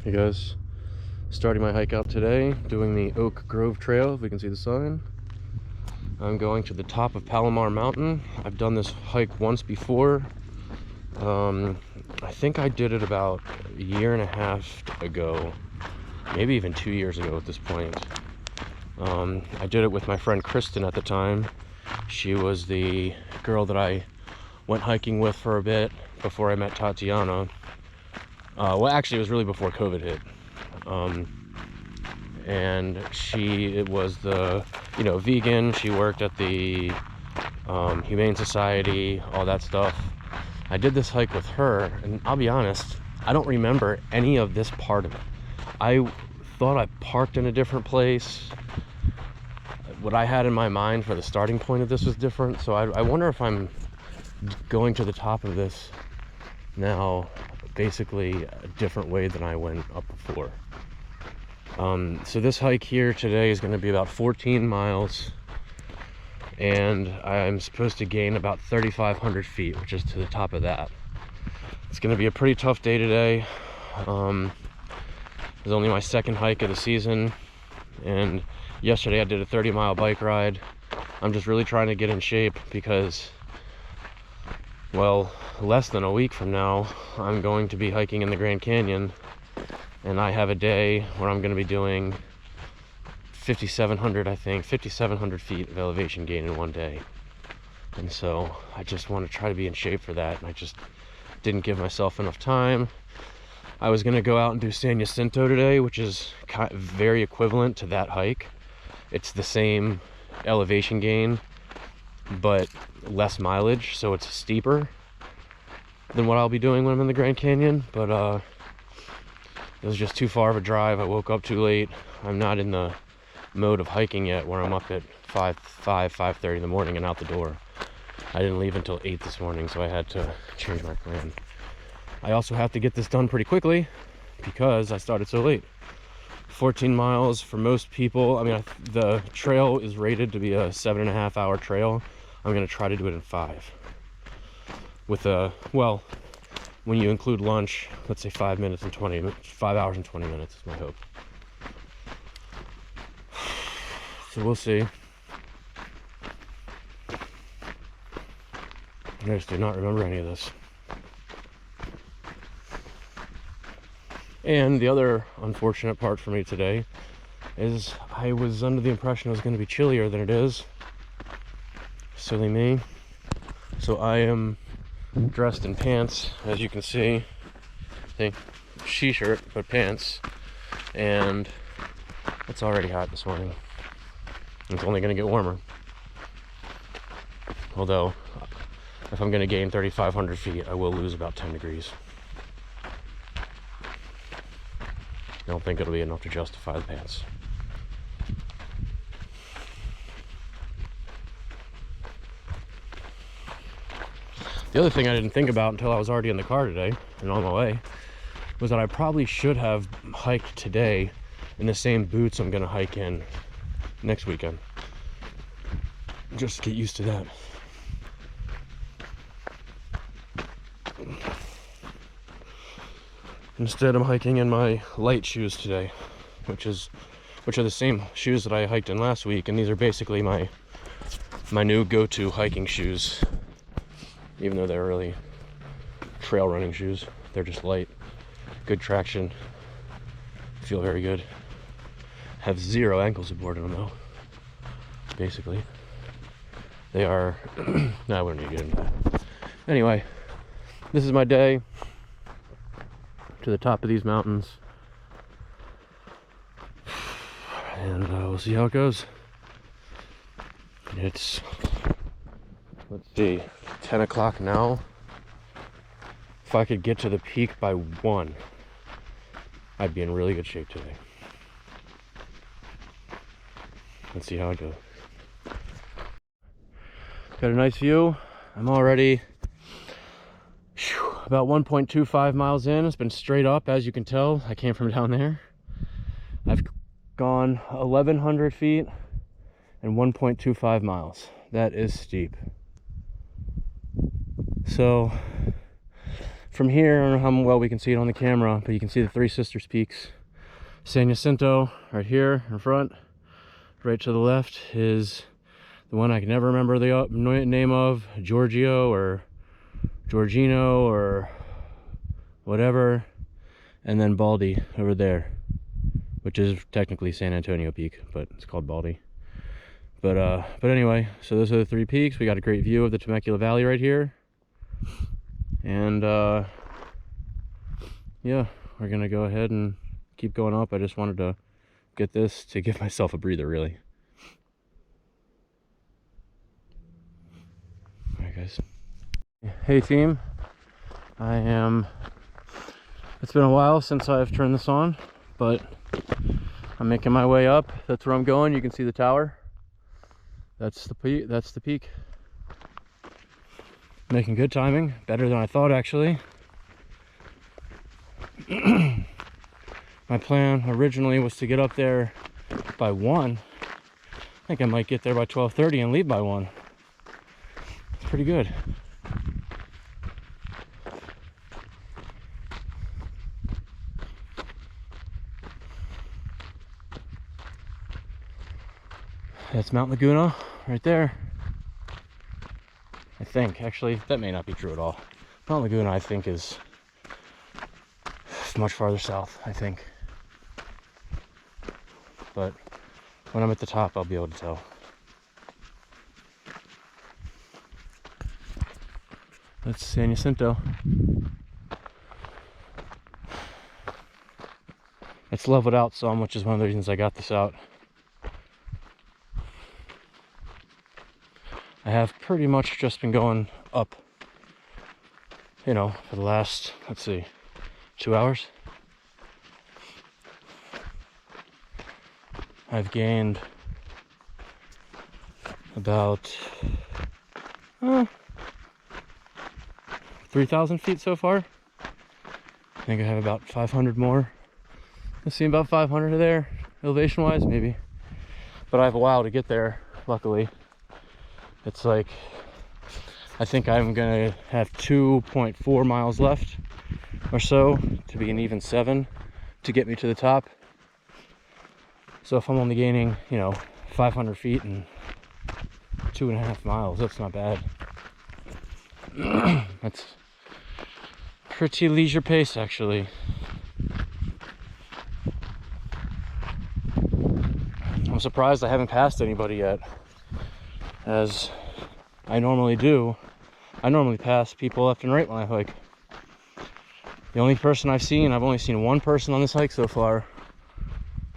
Hey guys, starting my hike out today, doing the Oak Grove Trail, if we can see the sign. I'm going to the top of Palomar Mountain. I've done this hike once before. I think I did it about a year and a half ago, maybe even 2 years ago at this point. I did it with my friend Kristen at the time. She was the girl that I went hiking with for a bit before I met Tatiana. Well, actually, it was really before COVID hit. And she was the, vegan. She worked at the Humane Society, all that stuff. I did this hike with her, and I'll be honest, I don't remember any of this part of it. I thought I parked in a different place. What I had in my mind for the starting point of this was different, so I wonder if I'm going to the top of this now basically a different way than I went up before. So this hike here today is going to be about 14 miles, and I'm supposed to gain about 3,500 feet, which is to the top of that. It's going to be a pretty tough day today. It's only my second hike of the season, and yesterday I did a 30-mile bike ride. I'm just really trying to get in shape because, well, less than a week from now, I'm going to be hiking in the Grand Canyon, and I have a day where I'm going to be doing 5,700 feet of elevation gain in one day. And so I just want to try to be in shape for that, and I just didn't give myself enough time. I was going to go out and do San Jacinto today, which is very equivalent to that hike. It's the same elevation gain, but less mileage, so it's steeper than what I'll be doing when I'm in the Grand Canyon. But it was just too far of a drive. I woke up too late. I'm not in the mode of hiking yet where I'm up at 5:30 in the morning and out the door. I didn't leave until 8 this morning, so I had to change my plan. I also have to get this done pretty quickly because I started so late. 14 miles for most people. I mean, the trail is rated to be a 7.5 hour trail. I'm going to try to do it in 5. With well, when you include lunch, let's say 5 hours and 20 minutes is my hope. So we'll see. I just do not remember any of this. And the other unfortunate part for me today is I was under the impression it was going to be chillier than it is. Silly me. So I am dressed in pants, as you can see. Shirt, but pants. And it's already hot this morning. It's only going to get warmer. Although, if I'm going to gain 3,500 feet, I will lose about 10 degrees. I don't think it'll be enough to justify the pants. The other thing I didn't think about until I was already in the car today and on my way was that I probably should have hiked today in the same boots I'm going to hike in next weekend. Just to get used to that. Instead, I'm hiking in my light shoes today, which are the same shoes that I hiked in last week, and these are basically my new go-to hiking shoes. Even though they're really trail running shoes, they're just light, good traction, feel very good. Have 0 ankle support in them though. Basically, they are. No, I wouldn't need to get into that. Anyway, this is my day. To the top of these mountains, and we'll see how it goes. It's, let's see, 10 o'clock now. If I could get to the peak by 1, I'd be in really good shape today. Let's see how it goes. Got a nice view. I'm already about 1.25 miles in. It's been straight up, as you can tell. I came from down there. I've gone 1,100 feet and 1.25 miles. That is steep. So from here, I don't know how well we can see it on the camera, but you can see the Three Sisters peaks. San Jacinto right here in front. Right to the left is the one I can never remember the name of, Giorgio or Giorgino or whatever, and then Baldy over there, which is technically San Antonio Peak, but it's called Baldy. But anyway, so those are the 3 peaks. We got a great view of the Temecula Valley right here, and yeah, we're gonna go ahead and keep going up. I just wanted to get this to give myself a breather, really. All right, guys. Hey team, it's been a while since I've turned this on, but I'm making my way up. That's where I'm going. You can see the tower. That's the peak. Making good timing, better than I thought, actually. My plan originally was to get up there by 1. I think I might get there by 12:30 and leave by 1. It's pretty good. That's Mount Laguna right there. I think, actually, that may not be true at all. Mount Laguna, I think, is much farther south, I think. But when I'm at the top, I'll be able to tell. That's San Jacinto. It's leveled out some, which is one of the reasons I got this out. I have pretty much just been going up, you know, for the last, let's see, 2 hours. I've gained about 3,000 feet so far. I think I have about 500 more. Let's see, about 500 there, elevation wise, maybe. But I have a while to get there, luckily. It's like, I think I'm gonna have 2.4 miles left or so to be an even 7 to get me to the top. So if I'm only gaining, you know, 500 feet in 2.5 miles, that's not bad. That's pretty leisure pace, actually. I'm surprised I haven't passed anybody yet, as I normally do. I normally pass people left and right when I hike. The only person I've only seen one person on this hike so far,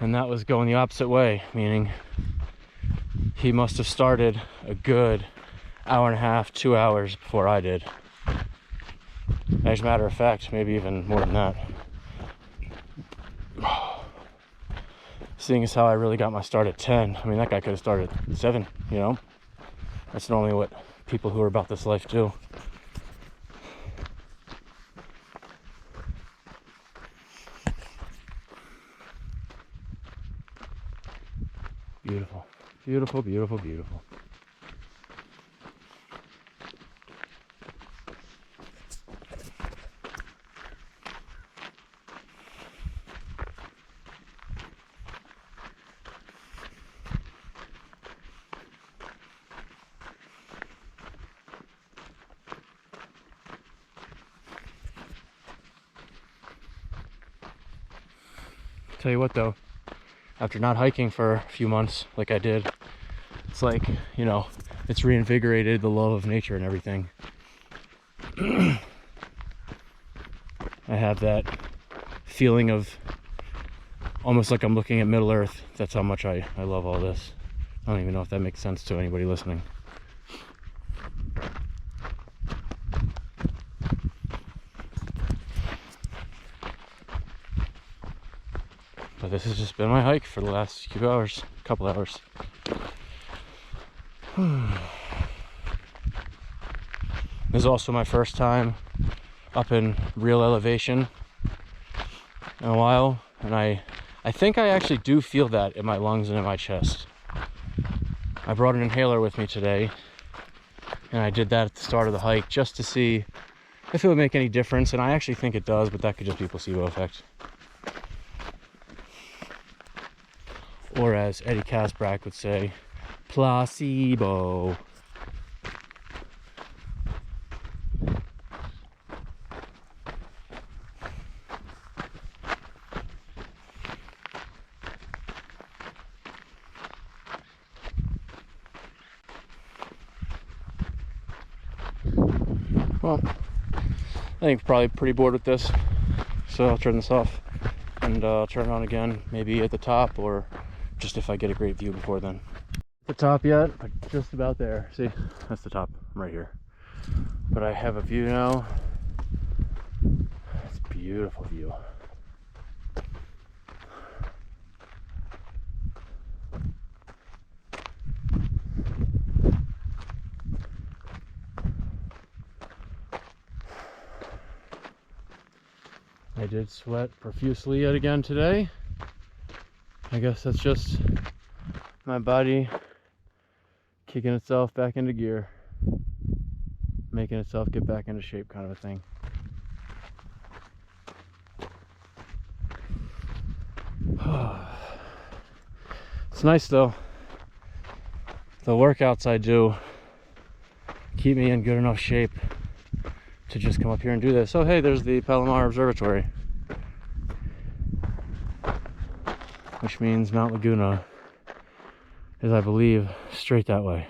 and that was going the opposite way, meaning he must have started a good hour and a half, 2 hours before I did. As a matter of fact, maybe even more than that. Seeing as how I really got my start at 10, I mean, that guy could have started at 7, you know? That's normally what people who are about this life do. Beautiful, beautiful, beautiful, beautiful. Tell you what though, after not hiking for a few months like I did, it's like, you know, it's reinvigorated the love of nature and everything. I have that feeling of almost like I'm looking at Middle Earth. That's how much I love all this. I don't even know if that makes sense to anybody listening. But this has just been my hike for the last few hours, couple hours. This is also my first time up in real elevation in a while, and I think I actually do feel that in my lungs and in my chest. I brought an inhaler with me today, and I did that at the start of the hike just to see if it would make any difference, and I actually think it does, but that could just be placebo effect. Or as Eddie Kasprack would say, placebo. Well, I think probably pretty bored with this, so I'll turn this off and turn it on again, maybe at the top, or just if I get a great view before then. The top yet, but just about there. See, that's the top. I'm right here. But I have a view now. It's a beautiful view. I did sweat profusely yet again today. I guess that's just my body kicking itself back into gear, making itself get back into shape, kind of a thing. It's nice though. The workouts I do keep me in good enough shape to just come up here and do this. Oh hey, there's the Palomar Observatory, which means Mount Laguna is, I believe, straight that way.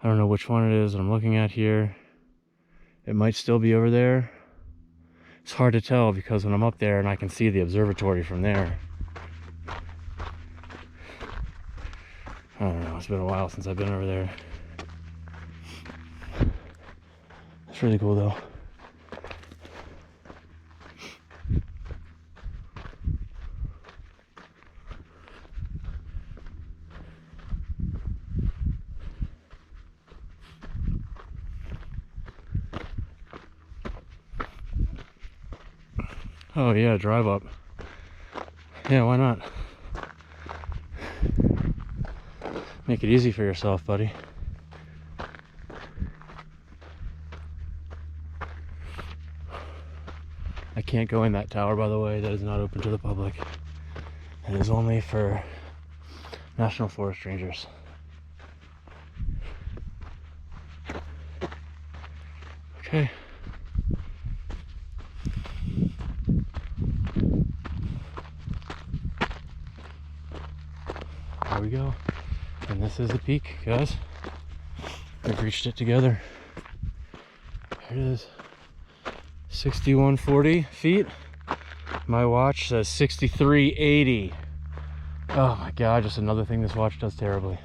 I don't know which one it is that I'm looking at here. It might still be over there. It's hard to tell because when I'm up there and I can see the observatory from there. I don't know, it's been a while since I've been over there. It's really cool though. Oh yeah, drive up. Yeah, why not? Make it easy for yourself, buddy. I can't go in that tower, by the way. That is not open to the public. It is only for National Forest Rangers. Okay. There we go. And this is the peak, guys. We've reached it together. There it is. 6140 feet. My watch says 6380. Oh my god, just another thing this watch does terribly.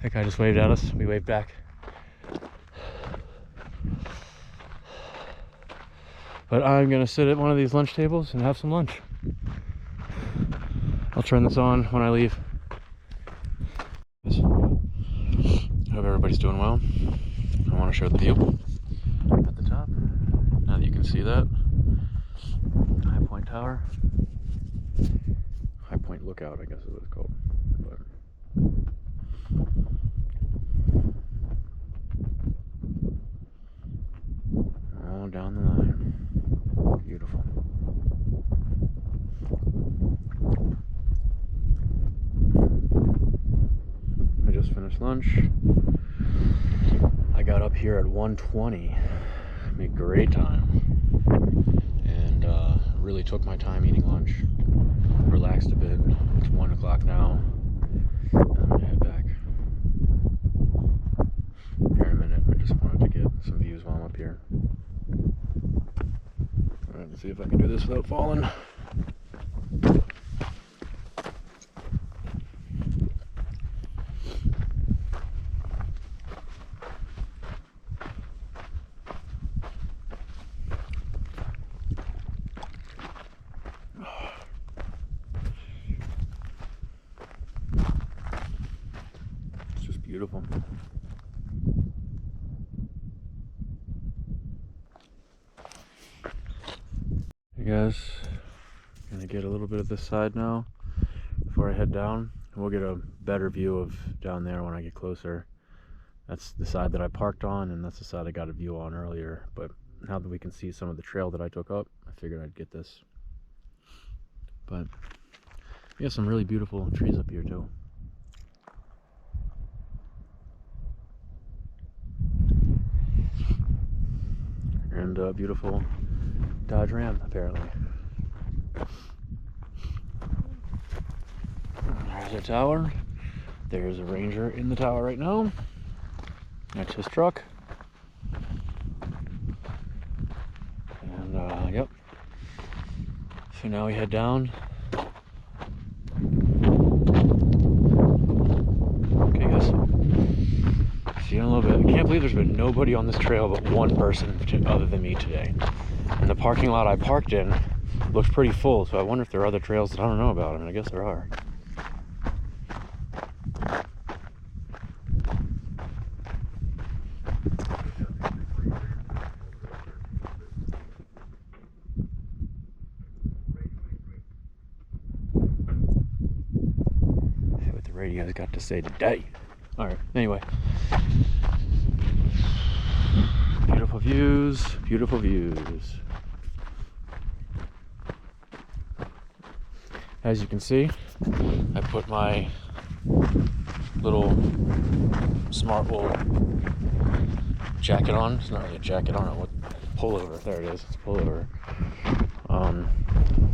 That guy just waved at us. We waved back. But I'm gonna sit at one of these lunch tables and have some lunch. I'll turn this on when I leave. I hope everybody's doing well. I want to show the view at the top. Now that you can see that. High Point Tower. High Point Lookout, I guess is what it's called. But all down the line. Beautiful. I just finished lunch. I got up here at 1:20. Made great time. And really took my time eating lunch. Relaxed a bit. It's 1 o'clock now. And I'm gonna head back here in a minute. I just wanted to get some views while I'm up here. Alright, let's see if I can do this without falling. Beautiful. Hey guys, gonna get a little bit of this side now before I head down. We'll get a better view of down there when I get closer. That's the side that I parked on, and that's the side I got a view on earlier. But now that we can see some of the trail that I took up, I figured I'd get this. But we have some really beautiful trees up here too. And a beautiful Dodge Ram, apparently. There's a tower. There's a Ranger in the tower right now. That's his truck. And yep. So now we head down. Okay, guys. See you in a little bit. I can't believe there's been nobody on this trail but one person other than me today. And the parking lot I parked in looks pretty full, so I wonder if there are other trails that I don't know about. I mean, I guess there are. See what the radio's got to say today. Alright, anyway. Beautiful views, beautiful views. As you can see, I put my little smart wool jacket on. It's not really a jacket, I don't know what, pullover, there it is, it's a pullover.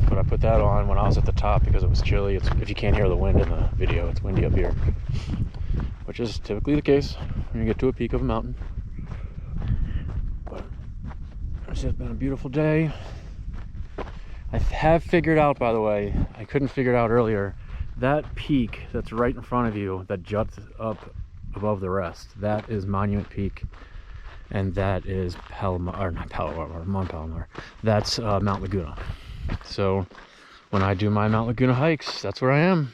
But I put that on when I was at the top because it was chilly. If you can't hear the wind in the video, it's windy up here, which is typically the case when you get to a peak of a mountain. But it's just been a beautiful day. I have figured out, by the way, I couldn't figure it out earlier, that peak that's right in front of you that juts up above the rest, that is Monument Peak, and that is Palomar, or not Palomar, Mount Palomar. That's Mount Laguna. So when I do my Mount Laguna hikes, that's where I am.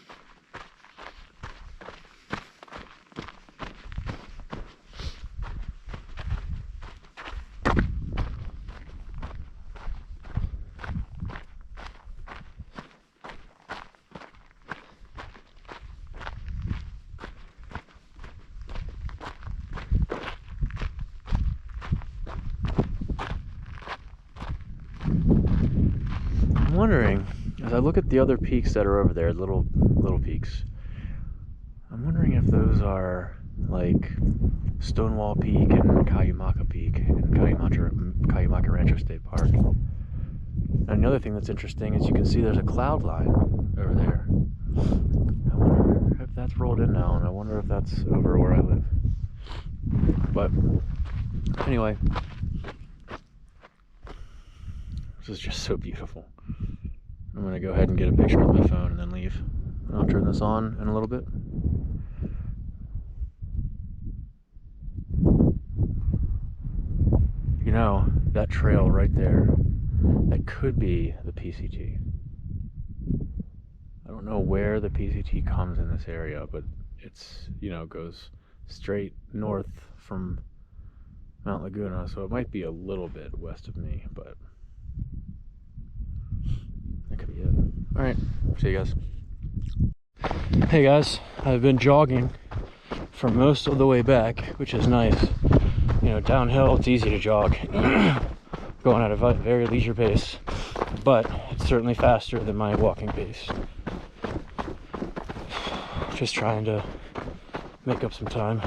I'm wondering, as I look at the other peaks that are over there, little peaks, I'm wondering if those are like Stonewall Peak and Cayumaca Peak and Cayumaca Rancho State Park. And another thing that's interesting is you can see there's a cloud line over there. I wonder if that's rolled in now, and I wonder if that's over where I live. But anyway, this is just so beautiful. I'm going to go ahead and get a picture with my phone and then leave. And I'll turn this on in a little bit. You know, that trail right there, that could be the PCT. I don't know where the PCT comes in this area, but it's, you know, goes straight north from Mount Laguna, so it might be a little bit west of me, but that could be it. Alright, see you guys. Hey guys, I've been jogging for most of the way back, which is nice. You know, downhill, it's easy to jog. Going at a very leisure pace, but it's certainly faster than my walking pace. Just trying to make up some time.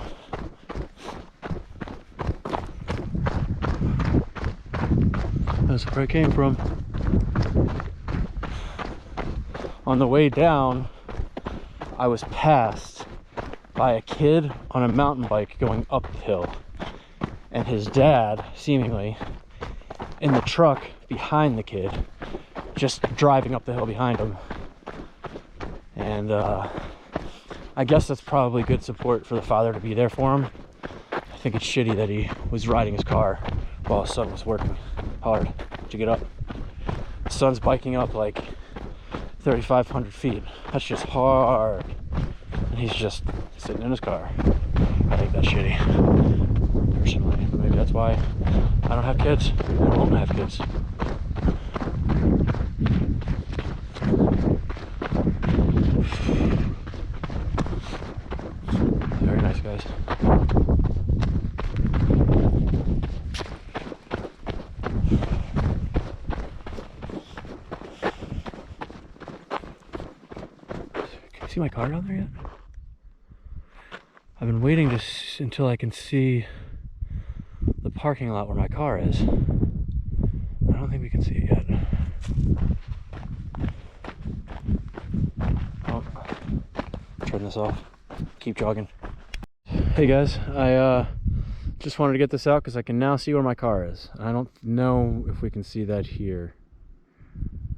That's where I came from. On the way down, I was passed by a kid on a mountain bike going uphill, and his dad, seemingly, in the truck behind the kid, just driving up the hill behind him. And I guess that's probably good support for the father to be there for him. I think it's shitty that he was riding his car while his son was working hard to get up. His son's biking up like 3,500 feet. That's just hard. And he's just sitting in his car. I think that's shitty, personally. But maybe that's why I don't have kids. I won't have kids. Very nice, guys. see my car down there yet? I've been waiting until I can see the parking lot where my car is. I don't think we can see it yet. Oh, turn this off. Keep jogging. Hey guys, I just wanted to get this out because I can now see where my car is. I don't know if we can see that here,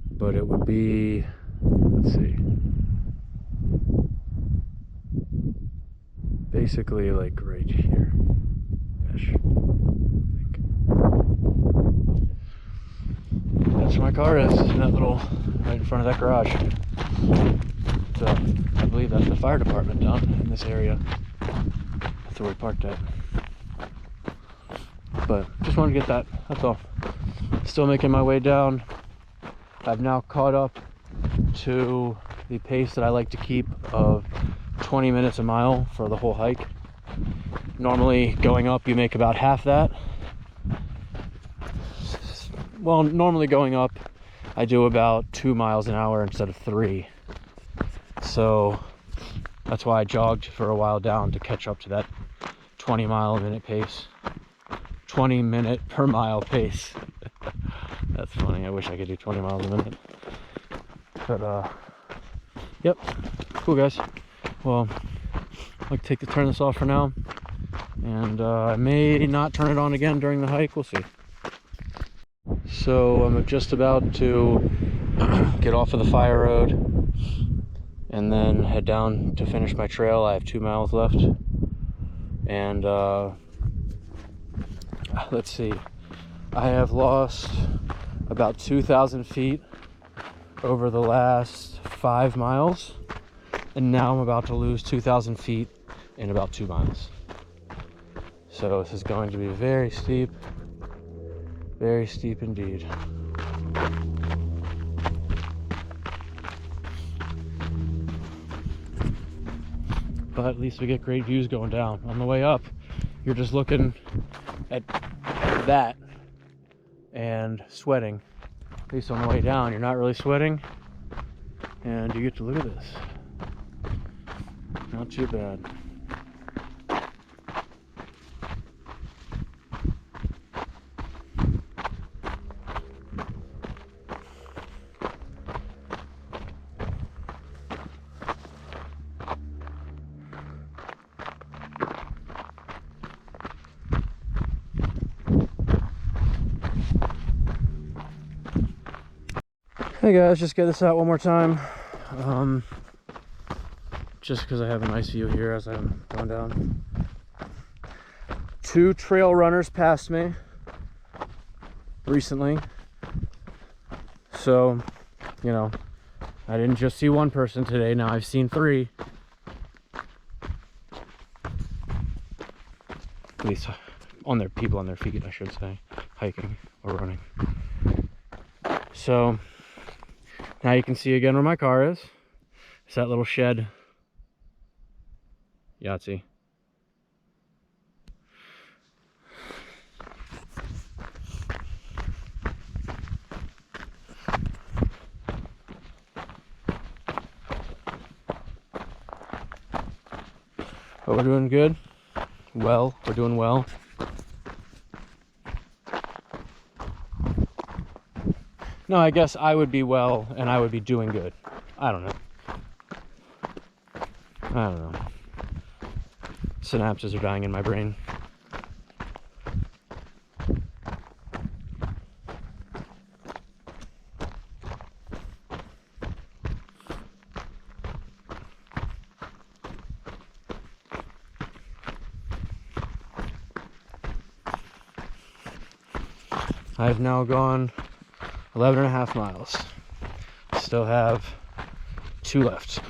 but it would be, let's see, basically like right here ish, I think. That's where my car is, in that little, right in front of that garage. So I believe that's the fire department down in this area. That's where we parked at. But just wanted to get that, that's all. Still making my way down. I've now caught up to the pace that I like to keep of 20 minutes a mile for the whole hike. Normally going up you make about half that. Well, normally going up I do about 2 miles an hour instead of 3. So that's why I jogged for a while down to catch up to that 20 mile a minute pace. 20 minute per mile pace. That's funny. I wish I could do 20 miles a minute. But yep, cool guys. Well, I'll turn this off for now, and I may not turn it on again during the hike. We'll see. So I'm just about to get off of the fire road and then head down to finish my trail. I have 2 miles left, and let's see, I have lost about 2,000 feet over the last 5 miles, and now I'm about to lose 2,000 feet in about 2 miles. So this is going to be very steep indeed. But at least we get great views going down. On the way up, you're just looking at that and sweating. At least on the way down, you're not really sweating, and you get to look at this. Not too bad. Hey guys, just get this out one more time. Just because I have a nice view here as I'm going down. 2 trail runners passed me recently. So, you know, I didn't just see one person today, now I've seen 3. At least people on their feet, I should say, hiking or running. So now you can see again where my car is. It's that little shed. Yahtzee. But we're doing good. Well, we're doing well. No, I guess I would be well and I would be doing good. I don't know. Synapses are dying in my brain. I've now gone 11.5 miles. Still have 2 left.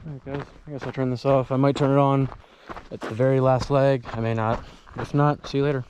Alright guys, I guess I'll turn this off. I might turn it on at the very last leg. I may not. If not, see you later.